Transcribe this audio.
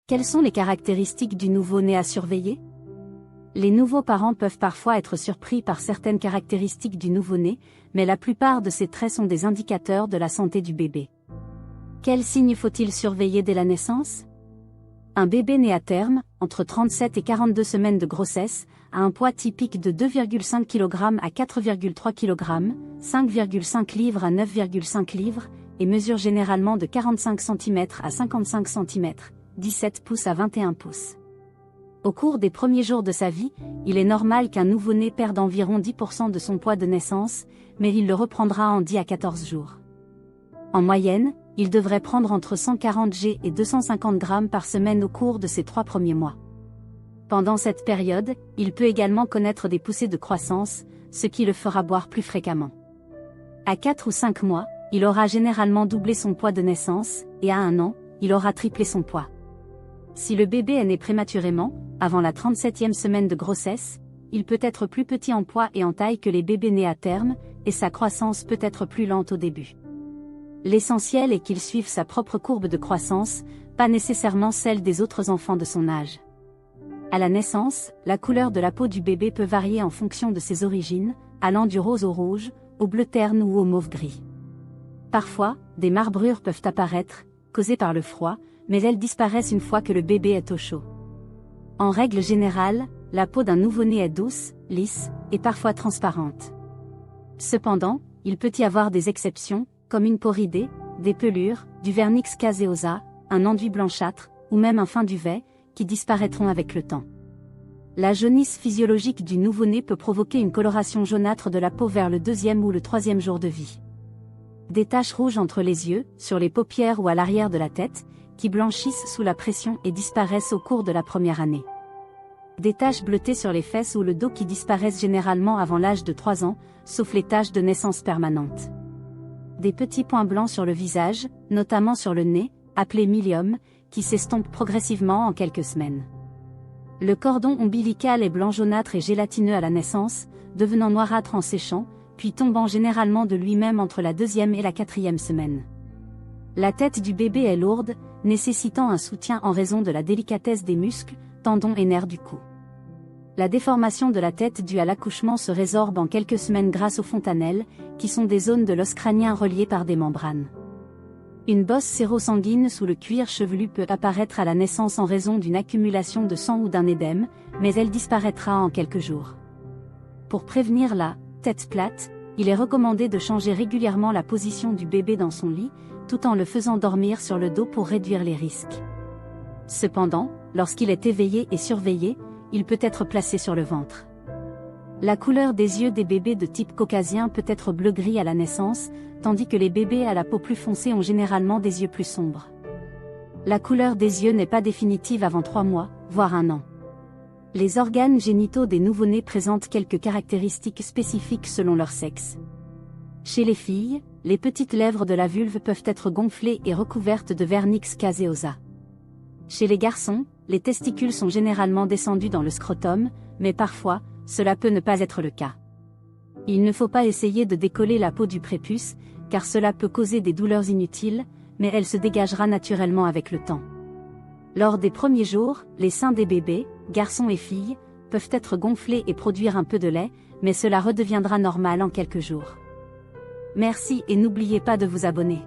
Quelles sont les caractéristiques du nouveau-né à surveiller? Les nouveaux parents peuvent parfois être surpris par certaines caractéristiques du nouveau-né, mais la plupart de ces traits sont des indicateurs de la santé du bébé. Quels signes faut-il surveiller dès la naissance? Un bébé né à terme, entre 37 et 42 semaines de grossesse, a un poids typique de 2,5 kg à 4,3 kg, 5,5 livres à 9,5 livres, et mesure généralement de 45 cm à 55 cm, 17 pouces à 21 pouces. Au cours des premiers jours de sa vie, il est normal qu'un nouveau-né perde environ 10% de son poids de naissance, mais il le reprendra en 10 à 14 jours. En moyenne, il devrait prendre entre 140 g et 250 g par semaine au cours de ses 3 premiers mois. Pendant cette période, il peut également connaître des poussées de croissance, ce qui le fera boire plus fréquemment. À 4 ou 5 mois, il aura généralement doublé son poids de naissance, et à 1 an, il aura triplé son poids. Si le bébé est né prématurément, avant la 37e semaine de grossesse, il peut être plus petit en poids et en taille que les bébés nés à terme, et sa croissance peut être plus lente au début. L'essentiel est qu'il suive sa propre courbe de croissance, pas nécessairement celle des autres enfants de son âge. À la naissance, la couleur de la peau du bébé peut varier en fonction de ses origines, allant du rose au rouge, au bleu terne ou au mauve gris. Parfois, des marbrures peuvent apparaître, causées par le froid, mais elles disparaissent une fois que le bébé est au chaud. En règle générale, la peau d'un nouveau-né est douce, lisse, et parfois transparente. Cependant, il peut y avoir des exceptions, comme une peau ridée, des pelures, du vernix caseosa, un enduit blanchâtre, ou même un fin duvet, qui disparaîtront avec le temps. La jaunisse physiologique du nouveau-né peut provoquer une coloration jaunâtre de la peau vers le 2e ou le 3e jour de vie. Des taches rouges entre les yeux, sur les paupières ou à l'arrière de la tête, qui blanchissent sous la pression et disparaissent au cours de la première année. Des taches bleutées sur les fesses ou le dos qui disparaissent généralement avant l'âge de 3 ans, sauf les taches de naissance permanentes. Des petits points blancs sur le visage, notamment sur le nez, appelés milium, qui s'estompent progressivement en quelques semaines. Le cordon ombilical est blanc jaunâtre et gélatineux à la naissance, devenant noirâtre en séchant, puis tombant généralement de lui-même entre la 2e et la 4e semaine. La tête du bébé est lourde, nécessitant un soutien en raison de la délicatesse des muscles, tendons et nerfs du cou. La déformation de la tête due à l'accouchement se résorbe en quelques semaines grâce aux fontanelles, qui sont des zones de l'os crânien reliées par des membranes. Une bosse sérosanguine sous le cuir chevelu peut apparaître à la naissance en raison d'une accumulation de sang ou d'un édème, mais elle disparaîtra en quelques jours. Pour prévenir la tête plate, il est recommandé de changer régulièrement la position du bébé dans son lit, tout en le faisant dormir sur le dos pour réduire les risques. Cependant, lorsqu'il est éveillé et surveillé, il peut être placé sur le ventre. La couleur des yeux des bébés de type caucasien peut être bleu-gris à la naissance, tandis que les bébés à la peau plus foncée ont généralement des yeux plus sombres. La couleur des yeux n'est pas définitive avant 3 mois, voire 1 an. Les organes génitaux des nouveau-nés présentent quelques caractéristiques spécifiques selon leur sexe. Chez les filles, les petites lèvres de la vulve peuvent être gonflées et recouvertes de vernix caseosa. Chez les garçons, les testicules sont généralement descendus dans le scrotum, mais parfois, cela peut ne pas être le cas. Il ne faut pas essayer de décoller la peau du prépuce, car cela peut causer des douleurs inutiles, mais elle se dégagera naturellement avec le temps. Lors des premiers jours, les seins des bébés, garçons et filles, peuvent être gonflés et produire un peu de lait, mais cela redeviendra normal en quelques jours. Merci et n'oubliez pas de vous abonner.